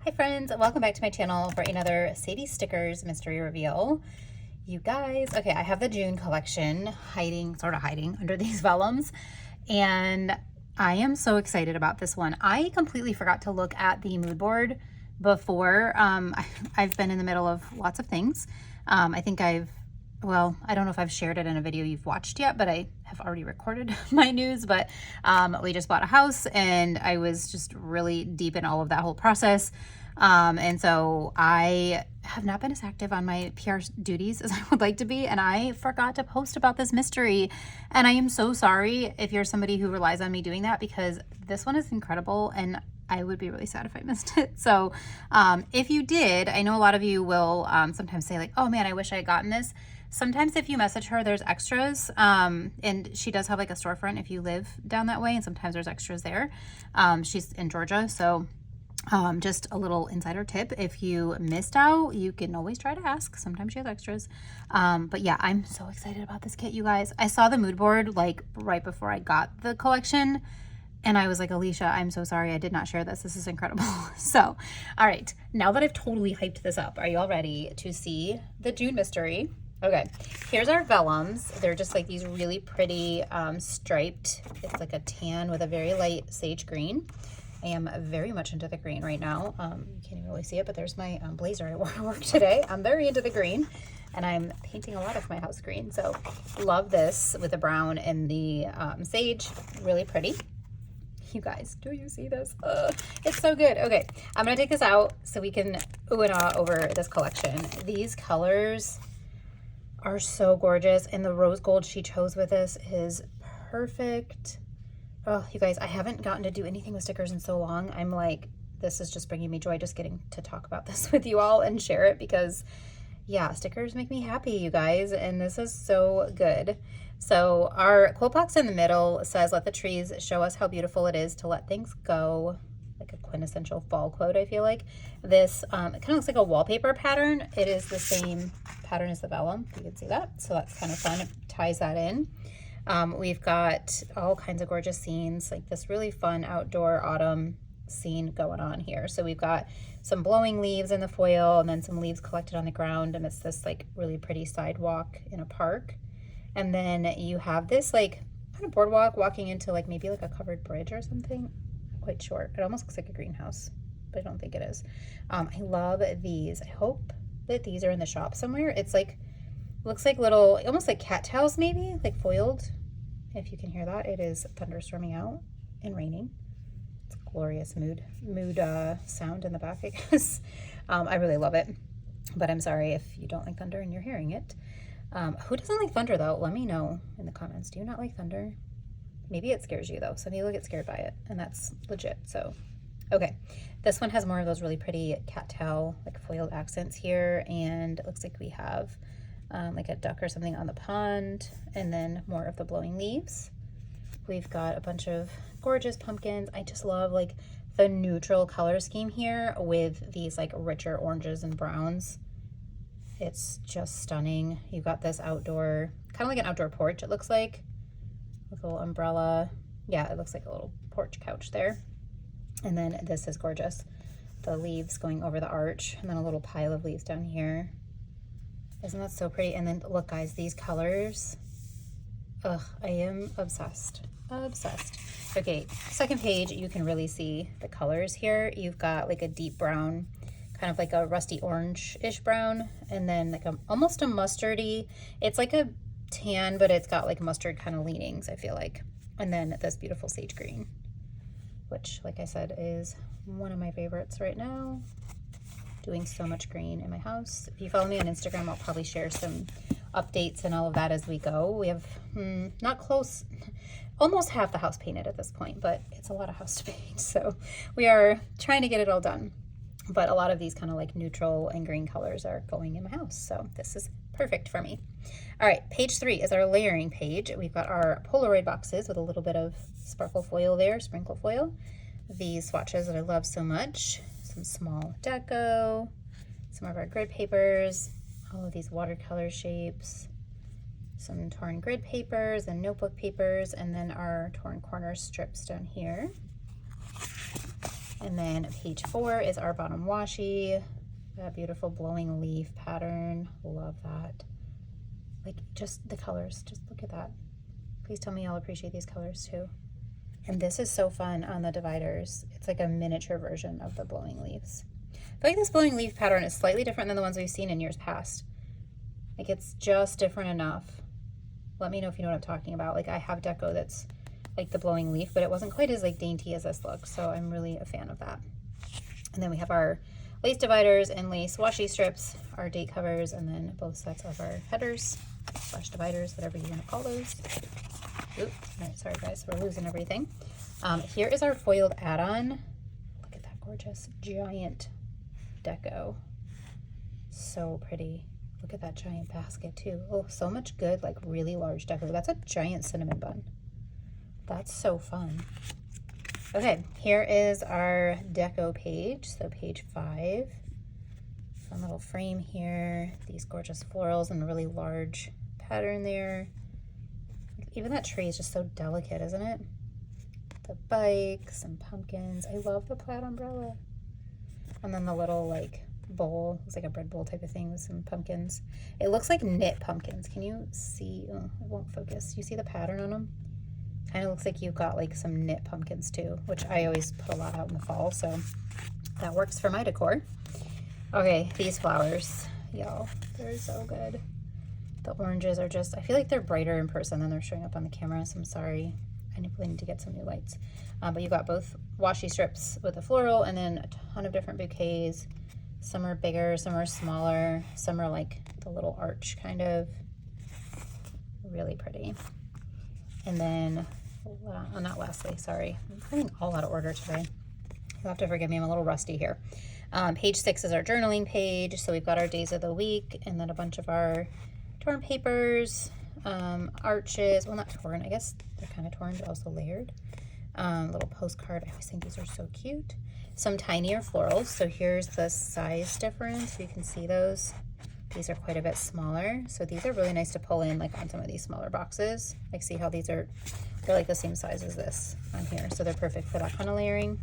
Hi friends, welcome back to my channel for another Sadie stickers mystery reveal. You guys, okay, I have the June collection sort of hiding under these vellums, and I am so excited about this one. I completely forgot to look at the mood board before. I've been in the middle of lots of things. I think well, I don't know if I've shared it in a video you've watched yet, but I have already recorded my news. But we just bought a house and I was just really deep in all of that whole process. And so I have not been as active on my PR duties as I would like to be. And I forgot to post about this mystery. And I am so sorry if you're somebody who relies on me doing that, because this one is incredible and I would be really sad if I missed it. So if you did, I know a lot of you will sometimes say like, oh man, I wish I had gotten this. Sometimes if you message her, there's extras, and she does have like a storefront if you live down that way, and sometimes there's extras there. She's in Georgia, so just a little insider tip. If you missed out, you can always try to ask. Sometimes she has extras. But yeah, I'm so excited about this kit, you guys. I saw the mood board like right before I got the collection, and I was like, Alicia, I'm so sorry I did not share this. This is incredible. So, all right, now that I've totally hyped this up, are you all ready to see the June mystery? Okay, here's our vellums. They're just like these really pretty striped. It's like a tan with a very light sage green. I am very much into the green right now. You can't even really see it, but there's my blazer I wore to work today. I'm very into the green, and I'm painting a lot of my house green. So love this with the brown and the sage. Really pretty. You guys, do you see this? It's so good. Okay, I'm gonna take this out so we can ooh and ah over this collection. These colors are so gorgeous, and the rose gold she chose with this is perfect. Oh, you guys, I haven't gotten to do anything with stickers in so long. I'm like, this is just bringing me joy just getting to talk about this with you all and share it, because yeah, stickers make me happy, you guys, and this is so good. So our quote box in the middle says, let the trees show us how beautiful it is to let things go. Like a quintessential fall quote, I feel like. This it kind of looks like a wallpaper pattern. It is the same pattern as the vellum, you can see that. So that's kind of fun. It ties that in. We've got all kinds of gorgeous scenes, like this really fun outdoor autumn scene going on here. So we've got some blowing leaves in the foil, and then some leaves collected on the ground, and it's this like really pretty sidewalk in a park. And then you have this like kind of boardwalk walking into like maybe like a covered bridge or something. Quite short. It almost looks like a greenhouse, but I don't think it is. I love these. I hope that these are in the shop somewhere. It's like, looks like little, almost like cattails maybe, like foiled. If you can hear that, it is thunderstorming out and raining. It's a glorious mood sound in the back, I guess. I really love it, but I'm sorry if you don't like thunder and you're hearing it. Who doesn't like thunder though? Let me know in the comments. Do you not like thunder? Maybe it scares you though. Some people get scared by it, and that's legit. So, okay. This one has more of those really pretty cattail, like foiled accents here. And it looks like we have like a duck or something on the pond, and then more of the blowing leaves. We've got a bunch of gorgeous pumpkins. I just love like the neutral color scheme here with these like richer oranges and browns. It's just stunning. You've got this outdoor, kind of like an outdoor porch, it looks like, with a little umbrella. Yeah, it looks like a little porch couch there. And then this is gorgeous. The leaves going over the arch, and then a little pile of leaves down here. Isn't that so pretty? And then look guys, these colors. Ugh, I am obsessed. Obsessed. Okay, second page, you can really see the colors here. You've got like a deep brown, kind of like a rusty orange-ish brown, and then like almost a mustardy. It's like a tan, but it's got like mustard kind of leanings, I feel like. And then this beautiful sage green, which like I said is one of my favorites right now. Doing so much green in my house. If you follow me on Instagram, I'll probably share some updates and all of that as we go. We have not close, almost half the house painted at this point, but it's a lot of house to paint, so we are trying to get it all done. But a lot of these kind of like neutral and green colors are going in my house, so this is perfect for me. All right, page 3 is our layering page. We've got our Polaroid boxes with a little bit of sparkle foil there, sprinkle foil. These swatches that I love so much. Some small deco, some of our grid papers, all of these watercolor shapes, some torn grid papers and notebook papers, and then our torn corner strips down here. And then page 4 is our bottom washi. That beautiful blowing leaf pattern. Love that. Like, just the colors. Just look at that. Please tell me y'all appreciate these colors too. And this is so fun on the dividers. It's like a miniature version of the blowing leaves. I feel like this blowing leaf pattern is slightly different than the ones we've seen in years past. Like, it's just different enough. Let me know if you know what I'm talking about. Like, I have deco that's like the blowing leaf, but it wasn't quite as like dainty as this looks, so I'm really a fan of that. And then we have our lace dividers and lace washi strips, our date covers, and then both sets of our headers / dividers, whatever you want to call those. Oops, all right, sorry guys, we're losing everything. Here is our foiled add-on. Look at that gorgeous giant deco. So pretty. Look at that giant basket too. Oh, so much good, like really large deco. That's a giant cinnamon bun. That's so fun. Okay, here is our deco page. So page 5. Fun little frame here. These gorgeous florals and a really large pattern there. Even that tree is just so delicate, isn't it? The bikes and pumpkins. I love the plaid umbrella. And then the little like bowl. It's like a bread bowl type of thing with some pumpkins. It looks like knit pumpkins. Can you see? Oh, it won't focus. You see the pattern on them? Kind of looks like you've got like some knit pumpkins too, which I always put a lot out in the fall, so that works for my decor. Okay, these flowers, y'all, they're so good. The oranges are just, I feel like they're brighter in person than they're showing up on the camera, so I'm sorry. I really need to get some new lights. But you've got both washi strips with the floral and then a ton of different bouquets. Some are bigger, some are smaller, some are like the little arch kind of. Really pretty. And then, not lastly, sorry, I'm putting all out of order today. You'll have to forgive me, I'm a little rusty here. Page 6 is our journaling page. So we've got our days of the week and then a bunch of our torn papers, arches, well not torn, I guess they're kind of torn but also layered. Little postcard, I always think these are so cute. Some tinier florals, so here's the size difference, you can see those. These are quite a bit smaller, so these are really nice to pull in like on some of these smaller boxes. Like see how these are, they're like the same size as this on here, so they're perfect for that kind of layering.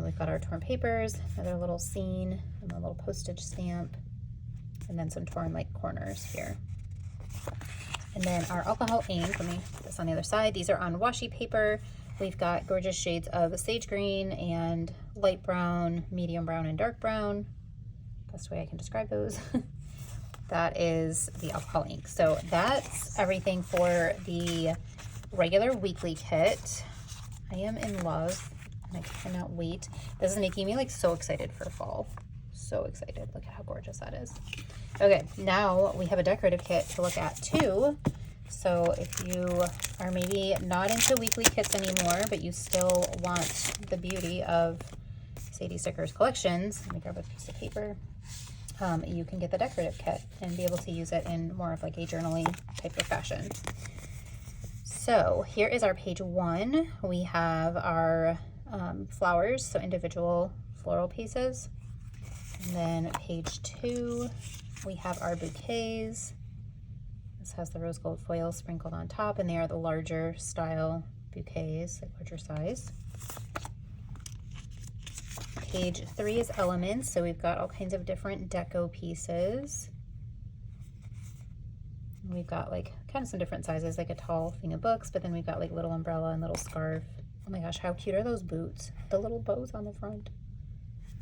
We've got our torn papers, another little scene, and a little postage stamp, and then some torn like corners here. And then our alcohol ink, let me put this on the other side. These are on washi paper. We've got gorgeous shades of sage green and light brown, medium brown, and dark brown. Best way I can describe those. That is the alcohol ink. So that's everything for the regular weekly kit. I am in love and I cannot wait. This is making me like so excited for fall. So excited. Look at how gorgeous that is. Okay, now we have a decorative kit to look at too. So if you are maybe not into weekly kits anymore, but you still want the beauty of Sadie Stickers collections, let me grab a piece of paper. You can get the decorative kit and be able to use it in more of like a journaling type of fashion. So here is our page 1. We have our flowers, so individual floral pieces. And then page 2, we have our bouquets. This has the rose gold foil sprinkled on top, and they are the larger style bouquets, like larger size. Page 3 is elements, so we've got all kinds of different deco pieces. And we've got like kind of some different sizes, like a tall thing of books, but then we've got like little umbrella and little scarf. Oh my gosh, how cute are those boots? The little bows on the front.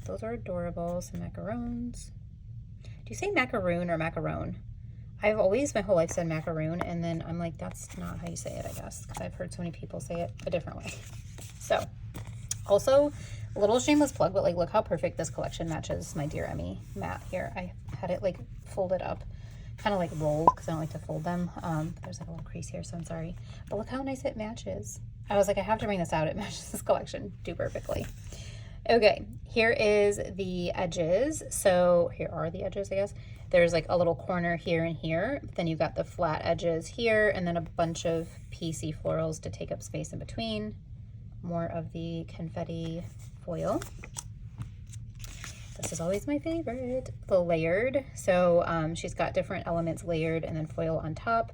Those are adorable. Some macaroons. Do you say macaroon or macaron? I've always my whole life said macaroon, and then I'm like, that's not how you say it, I guess, because I've heard so many people say it a different way. So, also, a little shameless plug, but like, look how perfect this collection matches my Dear Emie mat here. I had it like folded up, kind of like rolled, because I don't like to fold them. There's like a little crease here, so I'm sorry. But look how nice it matches. I was like, I have to bring this out. It matches this collection too perfectly. Okay, here is the edges. So here are the edges, I guess. There's like a little corner here and here. Then you've got the flat edges here, and then a bunch of PC florals to take up space in between. More of the confetti foil. This is always my favorite. The layered. So she's got different elements layered and then foil on top.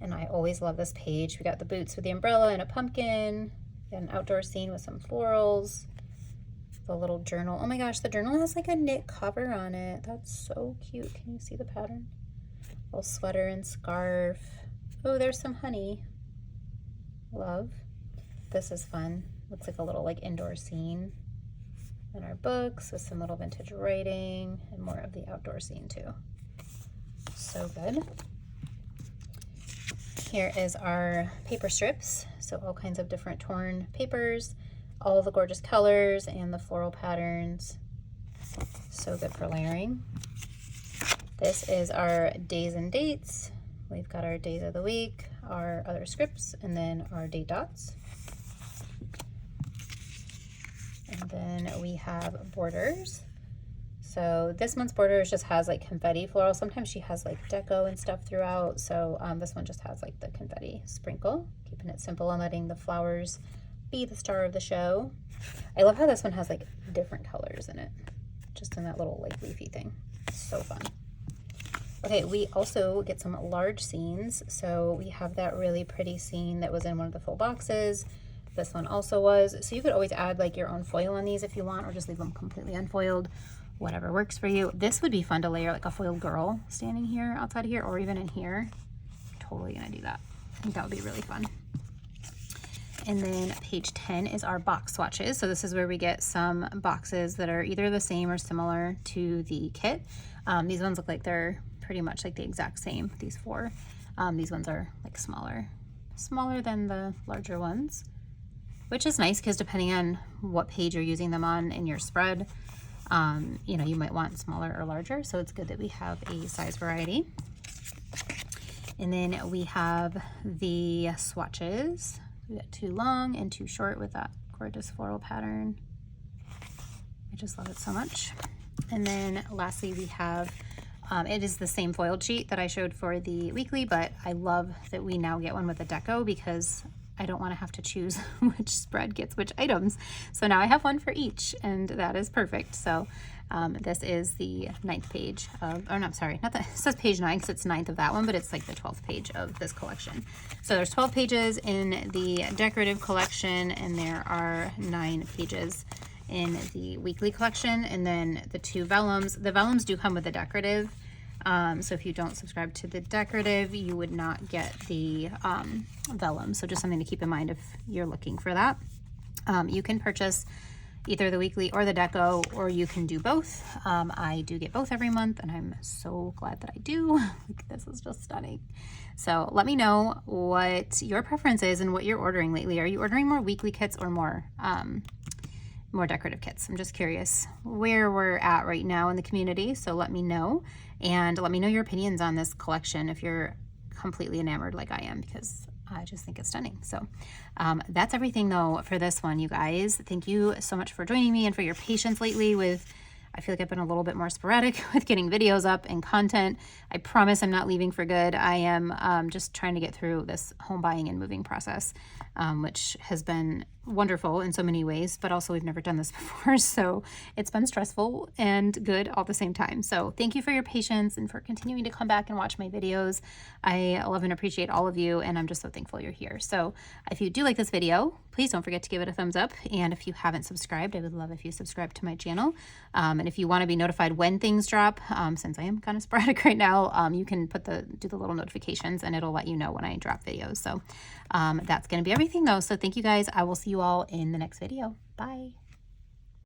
And I always love this page. We got the boots with the umbrella and a pumpkin, an outdoor scene with some florals. The little journal. Oh my gosh, the journal has like a knit cover on it. That's so cute. Can you see the pattern? Little sweater and scarf. Oh, there's some honey. Love. This is fun. Looks like a little like indoor scene. And our books with some little vintage writing and more of the outdoor scene too. So good. Here is our paper strips. So all kinds of different torn papers, all the gorgeous colors and the floral patterns. So good for layering. This is our days and dates. We've got our days of the week, our other scripts, and then our date dots. And then we have borders. So this month's borders just has like confetti floral. Sometimes she has like deco and stuff throughout. So this one just has like the confetti sprinkle, keeping it simple and letting the flowers be the star of the show. I love how this one has like different colors in it, just in that little like leafy thing. So fun. Okay, we also get some large scenes. So we have that really pretty scene that was in one of the full boxes. This one also was. So you could always add like your own foil on these if you want, or just leave them completely unfoiled, whatever works for you. This would be fun to layer like a foiled girl standing here outside of here, or even in here. Totally gonna do that. I think that would be really fun. And then page 10 is our box swatches. So this is where we get some boxes that are either the same or similar to the kit. These ones look like they're pretty much like the exact same, these four. These ones are like smaller than the larger ones, which is nice because depending on what page you're using them on in your spread, you know, you might want smaller or larger. So it's good that we have a size variety. And then we have the swatches. We got 2 long and 2 short with that gorgeous floral pattern. I just love it so much. And then lastly, we have, it is the same foiled sheet that I showed for the weekly, but I love that we now get one with a deco because I don't want to have to choose which spread gets which items. So now I have one for each, and that is perfect. So this is the 9th page of, or no, sorry, not that, it says page 9 because it's 9th of that one, but it's like the 12th page of this collection. So there's 12 pages in the decorative collection, and there are 9 pages in the weekly collection. And then the 2 vellums, the vellums do come with the decorative. So if you don't subscribe to the decorative, you would not get the vellum. So just something to keep in mind if you're looking for that. You can purchase either the weekly or the deco, or you can do both. I do get both every month, and I'm so glad that I do. Like, this is just stunning. So let me know what your preference is and what you're ordering lately. Are you ordering more weekly kits or more decorative kits? I'm just curious where we're at right now in the community. So let me know, and let me know your opinions on this collection if you're completely enamored like I am, because I just think it's stunning. So that's everything though for this one, you guys. Thank you so much for joining me and for your patience lately with, I feel like I've been a little bit more sporadic with getting videos up and content. I promise I'm not leaving for good. I am just trying to get through this home buying and moving process, which has been wonderful in so many ways, but also we've never done this before. So it's been stressful and good all at the same time. So thank you for your patience and for continuing to come back and watch my videos. I love and appreciate all of you, and I'm just so thankful you're here. So if you do like this video, please don't forget to give it a thumbs up. And if you haven't subscribed, I would love if you subscribe to my channel. And if you want to be notified when things drop, since I am kind of sporadic right now, you can do the little notifications, and it'll let you know when I drop videos. So that's going to be everything though. So thank you guys. I will see you all in the next video. Bye.